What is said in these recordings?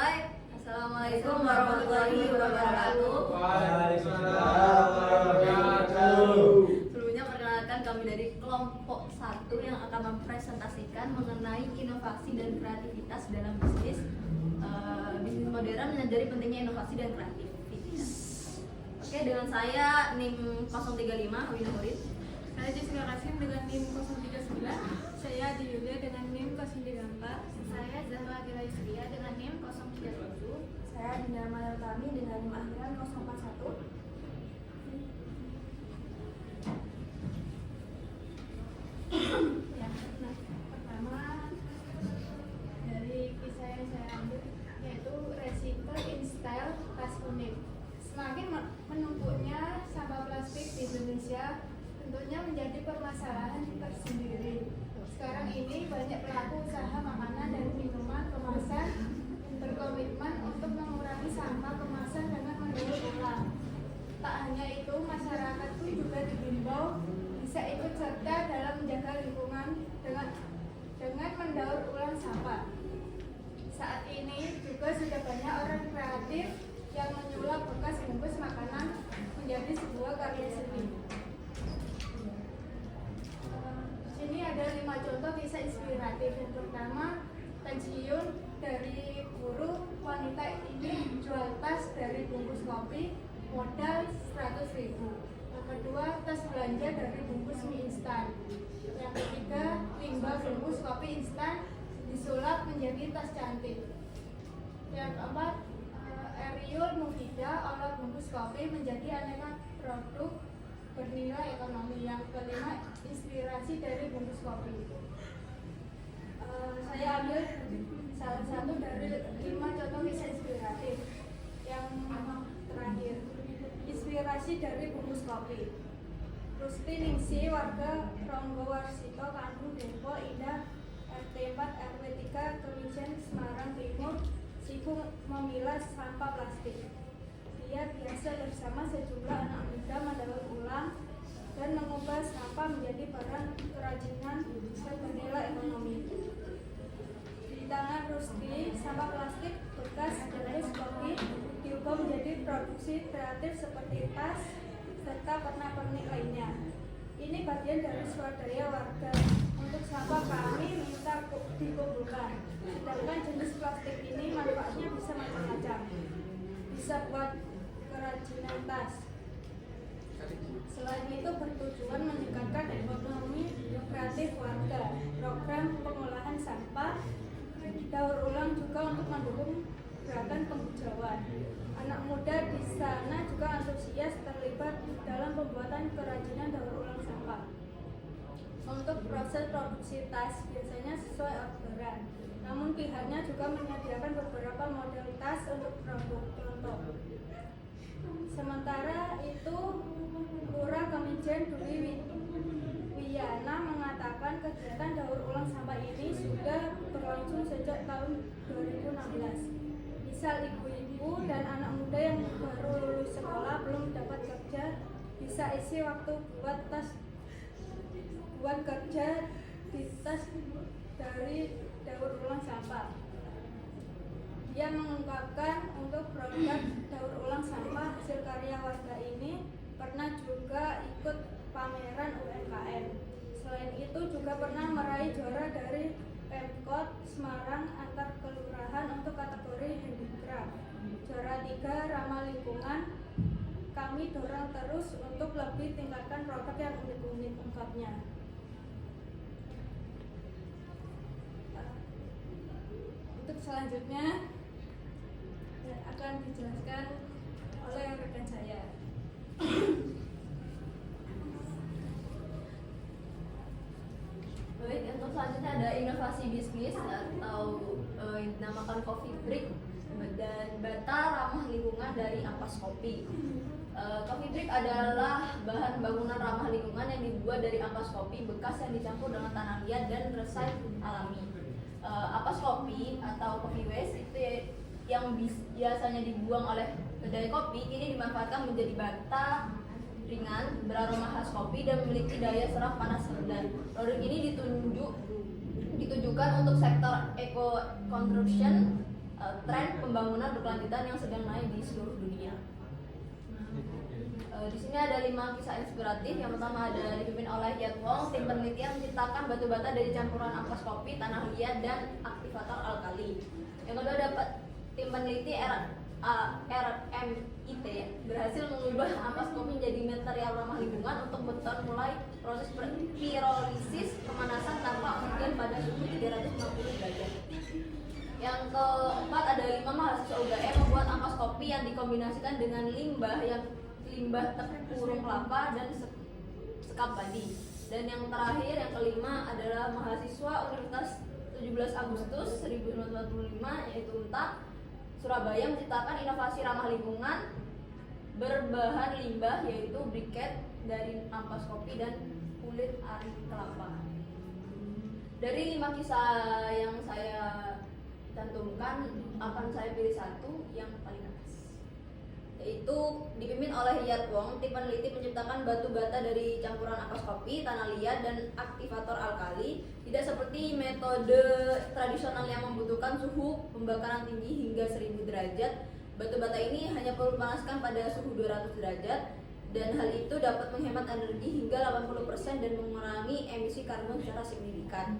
dimulai. Assalamualaikum warahmatullahi wabarakatuh. Waalaikumsalam warahmatullahi. Sebelumnya perkenalkan kami dari kelompok 1 yang akan mempresentasikan mengenai inovasi dan kreativitas dalam bisnis. Bisnis modern menyadari pentingnya inovasi dan kreativitas. Oke, dengan saya NIM 035 Wina Hurid. Saya Jessica Kasim dengan NIM 039. Saya Adi Yulia dengan NIM 034. Saya Zahra Gila Yusria dengan NIM 037. Saya Dina Mayatami dengan NIM akhiran 041. Pertama dari kisah yang saya ambil yaitu recycle in style tas unik. Semakin menumpuknya sampah plastik di Indonesia tentunya menjadi permasalahan tersendiri. Sekarang ini banyak pelaku usaha makanan dan minuman kemasan berkomitmen untuk mengurangi sampah kemasan dengan mendaur ulang. Tak hanya itu, masyarakat pun juga dihimbau bisa ikut serta dalam menjaga lingkungan dengan mendaur ulang sampah. Saat ini juga sudah banyak orang kreatif yang menyulap bekas bungkus makanan menjadi sebuah karya seni. Sini ada 5 contoh kisah inspiratif. Yang pertama, pensiun dari guru wanita ini jual tas dari bungkus kopi modal 100.000. Yang kedua, tas belanja dari bungkus mie instan. Yang ketiga, limbah bungkus kopi instan disulap menjadi tas cantik. Yang keempat, Ariel Mufida olah bungkus kopi menjadi aneka produk bernilai ekonomi. Yang kelima, inspirasi dari bungkus kopi. Saya ambil salah satu dari 5 contoh kisah inspiratif. Yang terakhir, inspirasi dari bungkus kopi. Rusti Ningsi, warga Ronggowarsito, Kampung Dempo Indah, RT 4 RW 3 Kemijen Semarang Timur, sibuk memilah sampah plastik. Dia biasa bersama sejumlah anak muda mendaur ulang dan mengubah sampah menjadi barang kerajinan dan bernilai ekonomi. Di tangan Rusti, sampah plastik bekas bungkus kopi diubah menjadi produksi kreatif seperti tas serta pernak-pernik lainnya. Ini bagian dari swadaya warga. Untuk sampah kami minta dikumpulkan. Sedangkan jenis plastik ini manfaatnya bisa macam-macam. Bisa buat kerajinan tas. Selain itu bertujuan meningkatkan ekonomi kreatif warga. Program pengolahan sampah daur ulang juga untuk mendukung gerakan penghijauan. Anak muda di sana juga antusias terlibat dalam pembuatan kerajinan daur ulang sampah. Untuk proses produksi tas biasanya sesuai orderan. Namun pihaknya juga menyediakan beberapa model tas untuk produk contoh. Sementara itu, Lurah Kemijen Dwi Wiyana mengatakan kegiatan daur ulang sampah ini sudah berlangsung sejak tahun 2016. Misal ibu-ibu dan anak muda yang baru lulus sekolah belum dapat kerja bisa isi waktu buat kerja di tas dari daur ulang sampah. Dia mengungkapkan untuk produk daur ulang sampah hasil karya warga ini pernah juga ikut pameran UMKM. Selain itu juga pernah meraih juara dari Pemkot Semarang antar kelurahan untuk kategori handicraft. Juara 3 ramah lingkungan. Kami dorong terus untuk lebih tingkatkan produk yang unik-unik, ungkapnya. Untuk selanjutnya akan dijelaskan oleh rekan saya. Baik, untuk selanjutnya ada inovasi bisnis atau dinamakan Coffee Brick dan bata ramah lingkungan dari ampas kopi. Coffee Brick adalah bahan bangunan ramah lingkungan yang dibuat dari ampas kopi bekas yang dicampur dengan tanah liat dan resai alami. Ampas kopi atau coffee waste itu yang biasanya dibuang oleh kedai kopi ini dimanfaatkan menjadi bata ringan beraroma khas kopi dan memiliki daya serap panas rendah. Produk ini ditujukan untuk sektor eco consumption tren pembangunan berkelanjutan yang sedang naik di seluruh dunia. Di sini ada 5 kisah inspiratif. Yang pertama ada dipimpin oleh Yat Wong, tim peneliti yang menciptakan batu bata dari campuran ampas kopi, tanah liat, dan aktivator alkali. Yang kedua dapat tim peneliti RMIT berhasil mengubah ampas kopi menjadi material ramah lingkungan untuk beton mulai proses pirolisis pemanasan tanpa oksigen pada suhu 350 derajat. Yang keempat ada 5 mahasiswa UGM membuat ampas kopi yang dikombinasikan dengan limbah terkurung kelapa dan sekap padi. Dan yang terakhir yang kelima adalah mahasiswa Universitas 17 Agustus 1945 yaitu UNTA Surabaya menciptakan inovasi ramah lingkungan berbahan limbah yaitu briket dari ampas kopi dan kulit ari kelapa. Dari 5 kisah yang saya cantumkan akan saya pilih satu yang paling atas, yaitu dipimpin oleh Yat Wong, tim peneliti menciptakan batu bata dari campuran ampas kopi, tanah liat, dan aktivator alkali. Tidak seperti metode tradisional yang membutuhkan suhu pembakaran tinggi hingga 1000 derajat, batu bata ini hanya perlu dipanaskan pada suhu 200 derajat, dan hal itu dapat menghemat energi hingga 80% dan mengurangi emisi karbon secara signifikan.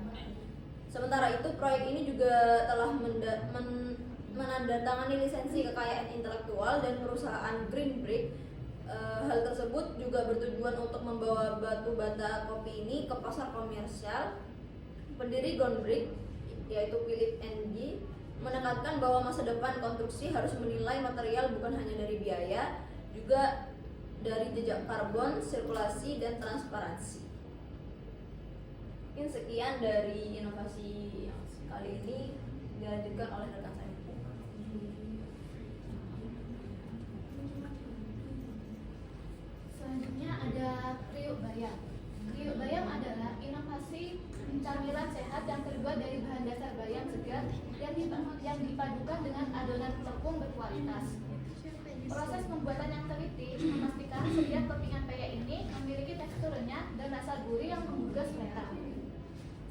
Sementara itu, proyek ini juga telah menandatangani lisensi kekayaan intelektual dan perusahaan Green Brick. Hal tersebut juga bertujuan untuk membawa batu bata kopi ini ke pasar komersial. Pendiri Green Brick, yaitu Philip Ng, menekankan bahwa masa depan konstruksi harus menilai material bukan hanya dari biaya, juga dari jejak karbon, sirkulasi, dan transparansi. Mungkin sekian dari inovasi yang kali ini dilanjutkan oleh rekan saya. Selanjutnya ada kriuk bayam. Kriuk bayam adalah inovasi camilan sehat yang terbuat dari bahan dasar bayam segar yang dipadukan dengan adonan tepung berkualitas. Proses pembuatan yang teliti memastikan setiap kepingan peyek ini memiliki tekstur renyah dan rasa gurih yang menggugah selera.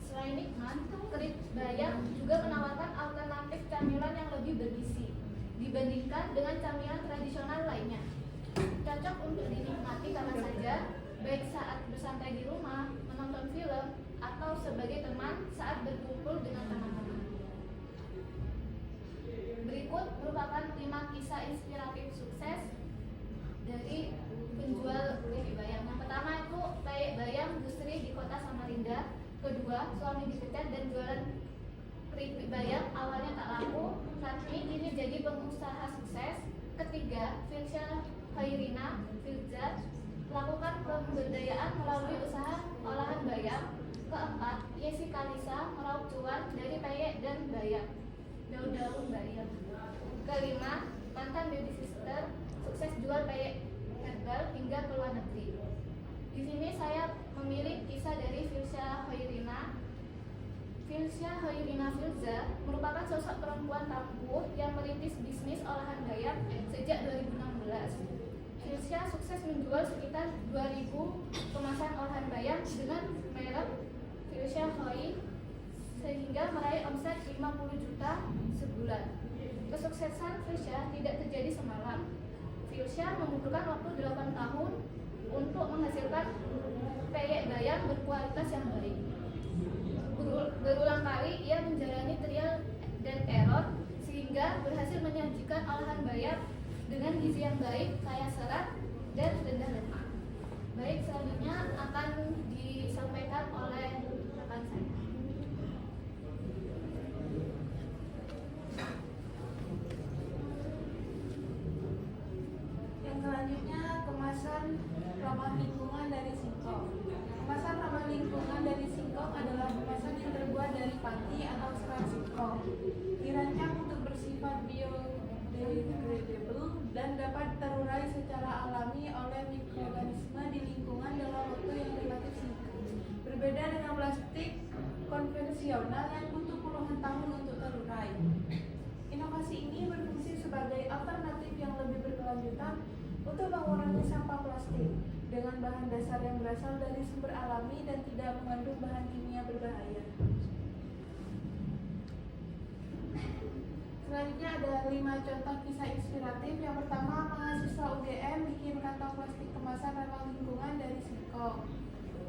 Selain nikmat, kriuk bayam juga menawarkan alternatif camilan yang lebih bergizi dibandingkan dengan camilan tradisional lainnya. Cocok untuk dinikmati kapan saja, baik saat bersantai di rumah, menonton film, atau sebagai teman saat berkumpul dengan teman-teman. Berikut merupakan 5 kisah inspiratif sukses dari penjual keripik bayam. Yang pertama itu peyek bayam Gusri di kota Samarinda. Kedua, suami dipecat dan jualan keripik bayam awalnya tak laku, tapi kini jadi pengusaha sukses. Ketiga, Filsya Khairina Filza melakukan pemberdayaan melalui usaha olahan bayam. Keempat, Yesi Kalisa meraup cuan dari peyek dan bayam, daun-daun bayam. Kelima, mantan babysitter sukses jual peyek herbal hingga ke luar negeri. Di sini saya memilih kisah dari Filsya Khairina. Filsya Khairina Filza merupakan sosok perempuan tangguh yang merintis bisnis olahan bayam sejak 2016. Filsya sukses menjual sekitar 2.000 kemasan olahan bayam dengan merek Filsya Khair sehingga meraih omset 50 juta sebulan. Kesuksesan Filsya tidak terjadi semalam. Filsya membutuhkan waktu 8 tahun untuk menghasilkan peyek bayam berkualitas yang baik. Berulang kali ia menjalani trial dan error sehingga berhasil menyajikan olahan bayam dengan gizi yang baik, kaya serat, dan rendah lemak. Baik, selanjutnya akan disampaikan oleh rekan saya. Yang selanjutnya kemasan ramah lingkungan dari Singkong. Kemasan ramah lingkungan dari Singkong adalah kemasan yang terbuat dari pati atau serat singkong. Dirancang untuk bersifat biodegradable dan dapat terurai secara alami oleh mikroorganisme di lingkungan dalam waktu yang relatif singkat. Berbeda dengan plastik konvensional yang butuh puluhan tahun untuk terurai. Inovasi ini berfungsi sebagai alternatif yang lebih berkelanjutan untuk mengurangi sampah plastik dengan bahan dasar yang berasal dari sumber alami dan tidak mengandung bahan kimia berbahaya. Selanjutnya ada 5 contoh kisah inspiratif. Yang pertama, mahasiswa UGM bikin kantong plastik kemasan ramah lingkungan dari singkong.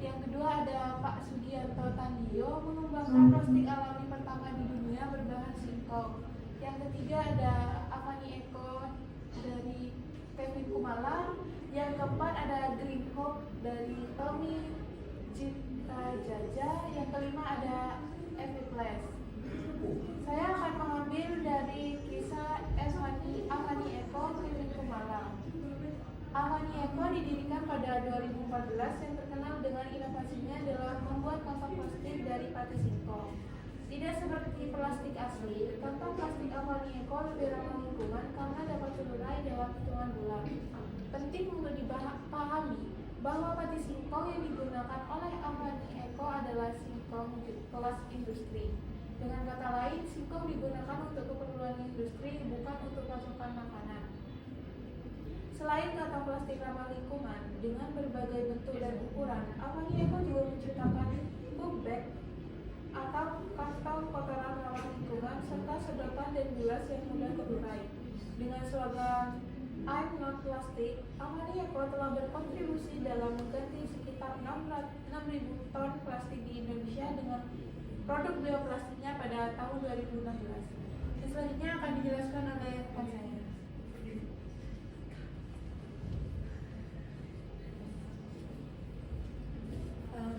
Yang kedua ada Pak Sugianto Tandio mengembangkan plastik alami pertama di dunia berbahan singkong. Yang ketiga ada Avani Eko dari Kevin Kumala. Yang keempat ada Green Hope dari Tommy Cipta Jaja. Yang kelima ada Effortless. Saya akan mengambil dari kisah Avani Eko Kevin Kumala. Avani Eko didirikan pada 2014 yang terkenal dengan inovasinya dalam membuat kantong plastik dari pati singkong. Tidak seperti plastik asli, kantong plastik Avani Eko lebih ramah lingkungan karena dapat terurai dalam hitungan bulan. Penting untuk dipahami bahwa pati singkong yang digunakan oleh Avani Eko adalah singkong kelas industri. Dengan kata lain, singkong digunakan untuk keperluan industri, bukan untuk pasokan makanan. Selain kantong plastik ramah lingkungan, dengan berbagai bentuk dan ukuran, Avani Eko juga menciptakan book bag atau kantong kotoran ramah lingkungan serta sedotan dan gelas yang mudah terurai. Dengan slogan I'm not plastic, Avani Eko telah berkontribusi dalam mengganti sekitar 6.000 ton plastik di Indonesia dengan produk bioplastiknya pada tahun 2016. Dan selanjutnya akan dijelaskan oleh rekan saya.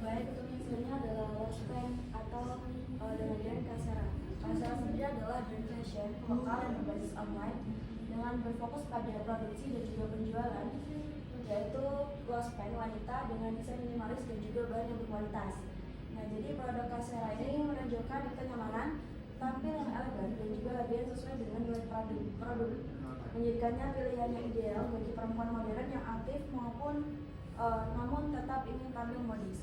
Baik, untuk yang selanjutnya adalah Lospen atau dengan brand Casera. Casera sendiri adalah brand fashion lokal yang berbasis online dengan berfokus pada produksi dan juga penjualan, yaitu Lospen wanita dengan desain minimalis dan juga bahan yang berkualitas. Nah, jadi produk Casera ini menunjukkan kenyamanan, tampil yang elegan dan juga harga yang sesuai dengan nilai produk, menjadikannya pilihan yang ideal bagi perempuan modern yang aktif maupun namun tetap ingin tampil modis.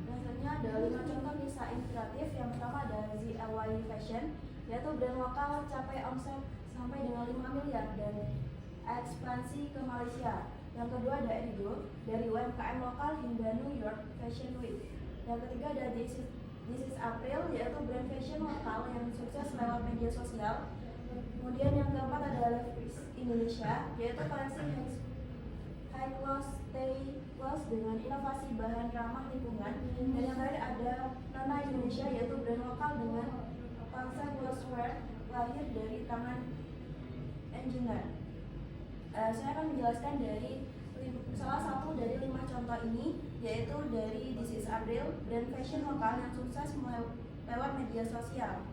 Biasanya ada 5 contoh kisah inspiratif. Yang pertama ada ZLY Fashion, yaitu brand lokal capai omset sampai dengan 5 miliar dan ekspansi ke Malaysia. Yang kedua ada Edigo, dari UMKM lokal hingga New York Fashion Week. Yang ketiga ada This is April, yaitu brand fashion lokal yang sukses lewat media sosial. Kemudian yang keempat ada Levi's Indonesia, yaitu koleksi high gloss, stay gloss dengan inovasi bahan ramah lingkungan. Dan yang terakhir ada Nana Indonesia, yaitu brand lokal dengan konsep glossware lahir dari tangan engineer. Saya akan menjelaskan dari salah satu dari 5 contoh ini, yaitu dari This is April, brand fashion lokal yang sukses lewat media sosial.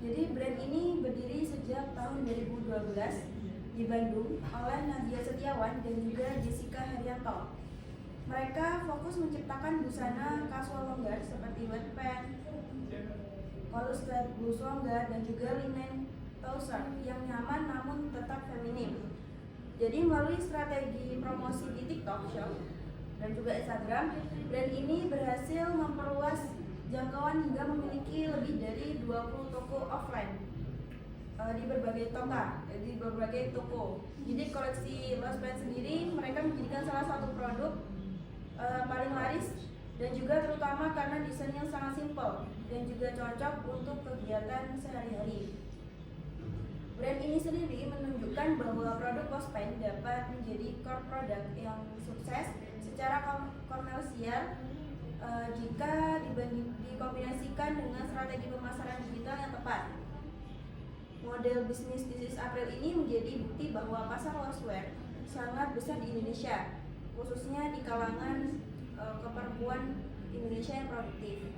Jadi brand ini berdiri sejak tahun 2012 di Bandung oleh Nadia Setiawan dan juga Jessica Herianto. Mereka fokus menciptakan busana kasual longgar seperti wet pant, collar strap, blus longgar, dan juga linen trouser yang nyaman namun tetap feminim. Jadi melalui strategi promosi di TikTok Shop dan juga Instagram, brand ini berhasil memperluas jangkauan hingga memiliki lebih dari 20 toko offline di berbagai toko. Jadi koleksi Lospen sendiri mereka menjadikan salah satu produk paling laris dan juga terutama karena desainnya sangat simpel dan juga cocok untuk kegiatan sehari-hari. Brand ini sendiri menunjukkan bahwa produk Lospen dapat menjadi core product yang sukses secara komersial jika dikombinasikan dengan strategi pemasaran digital yang tepat. Model bisnis This is April ini menjadi bukti bahwa pasar loungewear sangat besar di Indonesia, khususnya di kalangan keperempuan Indonesia yang produktif.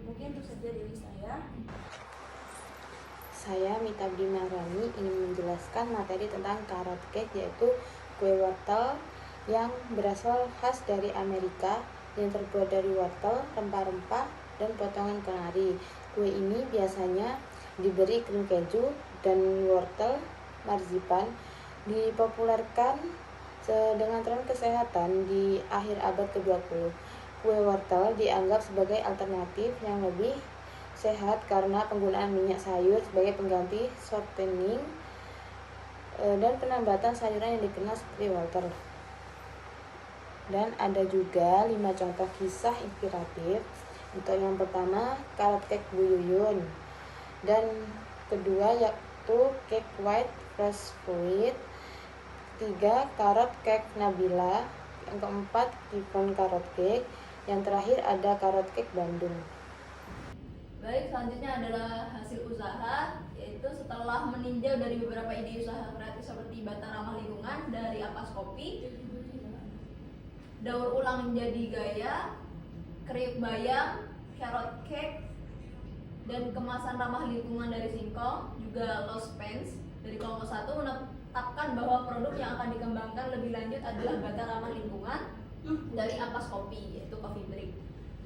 Mungkin itu saja dari saya. Saya Mita Budi Maharani ingin menjelaskan materi tentang carrot cake, yaitu kue wortel yang berasal khas dari Amerika yang terbuat dari wortel, rempah-rempah, dan potongan kenari. Kue ini biasanya diberi krim keju dan wortel marzipan. Dipopulerkan dengan tren kesehatan di akhir abad ke-20. Kue wortel dianggap sebagai alternatif yang lebih sehat karena penggunaan minyak sayur sebagai pengganti shortening dan penambatan sayuran yang dikenal seperti wortel. Dan ada juga 5 contoh kisah inspiratif. Untuk yang pertama, carrot cake Bu Yuyun. Dan kedua yaitu cake white fresh fruit, 3 carrot cake Nabila, yang keempat Kifon carrot cake, yang terakhir ada carrot cake Bandung. Baik, selanjutnya adalah hasil usaha, yaitu setelah meninjau dari beberapa ide usaha kreatif seperti bata ramah lingkungan dari Ampas Kopi, daur ulang menjadi gaya, kriuk bayam, carrot cake, dan kemasan ramah lingkungan dari Singkong, juga Lost Pens dari kelompok 1 menetapkan bahwa produk yang akan dikembangkan lebih lanjut adalah bata ramah lingkungan dari Ampas Kopi, yaitu Coffee Break.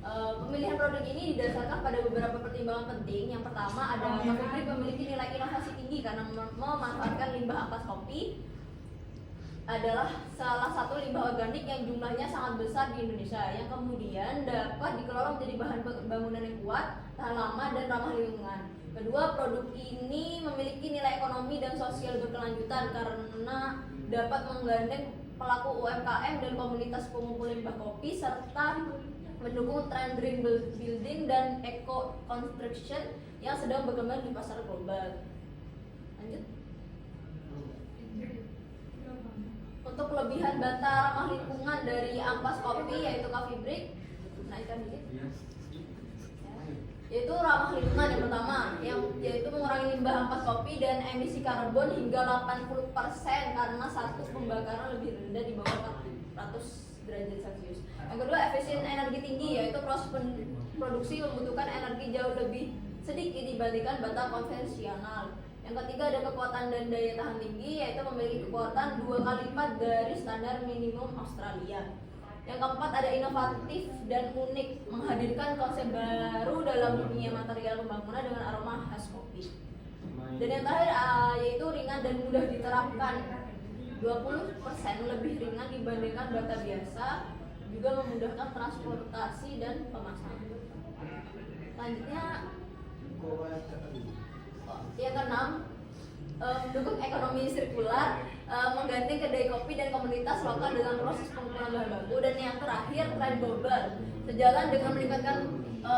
Pemilihan produk ini didasarkan pada beberapa pertimbangan penting. Yang pertama ada Coffee Break memiliki nilai inovasi tinggi karena memanfaatkan limbah ampas kopi, adalah salah satu limbah organik yang jumlahnya sangat besar di Indonesia, yang kemudian dapat dikelola menjadi bahan bangunan yang kuat, tahan lama, dan ramah lingkungan. Kedua, produk ini memiliki nilai ekonomi dan sosial berkelanjutan karena dapat menggandeng pelaku UMKM dan komunitas pengumpul limbah kopi, serta mendukung tren green building dan eco construction yang sedang berkembang di pasar global. Lanjut. Untuk kelebihan bata ramah lingkungan dari Ampas Kopi yaitu Coffee Break, naikkan dikit. Yaitu ramah lingkungan yang pertama, yaitu mengurangi limbah ampas kopi dan emisi karbon hingga 80% karena satu pembakaran lebih rendah di bawah 400 derajat Celcius. Yang kedua, efisien energi tinggi, yaitu proses produksi membutuhkan energi jauh lebih sedikit dibandingkan bata konvensional. Yang ketiga, ada kekuatan dan daya tahan tinggi, yaitu memiliki kekuatan 2 kali lipat dari standar minimum Australia. Yang keempat, ada inovatif dan unik, menghadirkan konsep baru dalam dunia material pembangunan dengan aroma khas kopi. Dan yang terakhir, yaitu ringan dan mudah diterapkan, 20% lebih ringan dibandingkan bata biasa, juga memudahkan transportasi dan pemasaran. Selanjutnya, yang keenam, mendukung ekonomi sirkular, menggandeng kedai kopi dan komunitas lokal dalam proses pengumpulan bahan baku. Dan yang terakhir, tren global, sejalan dengan meningkatkan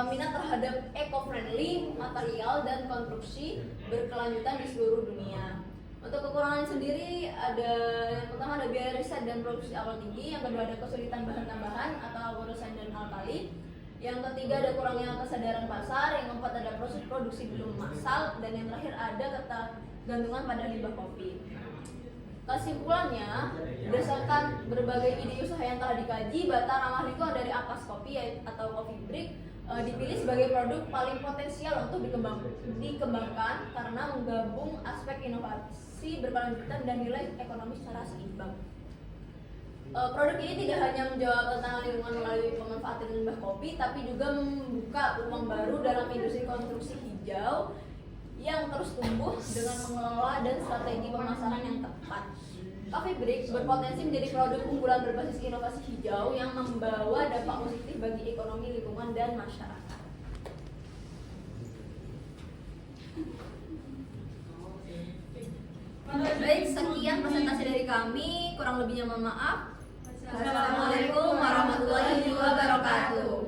minat terhadap eco-friendly material dan konstruksi berkelanjutan di seluruh dunia. Untuk kekurangan sendiri, ada yang pertama ada biaya riset dan produksi awal tinggi, yang kedua ada kesulitan bahan tambahan atau urusan dan alkali, yang ketiga ada kurangnya kesadaran pasar, yang keempat ada proses produksi belum massal, dan yang terakhir ada ketergantungan pada limbah kopi. Kesimpulannya, berdasarkan berbagai ide usaha yang telah dikaji, bata ramah lingkungan dari Ampas Kopi atau Coffee Break dipilih sebagai produk paling potensial untuk dikembangkan karena menggabung aspek inovasi berkelanjutan dan nilai ekonomi secara seimbang. Produk ini tidak hanya menjawab tantangan lingkungan melalui pemanfaatan limbah kopi, tapi juga membuka peluang baru dalam industri konstruksi hijau yang terus tumbuh dengan mengelola dan strategi pemasaran yang tepat. Coffee Break berpotensi menjadi produk unggulan berbasis inovasi hijau yang membawa dampak positif bagi ekonomi, lingkungan, dan masyarakat. Baik, sekian presentasi dari kami. Kurang lebihnya mohon maaf. Assalamualaikum warahmatullahi wabarakatuh.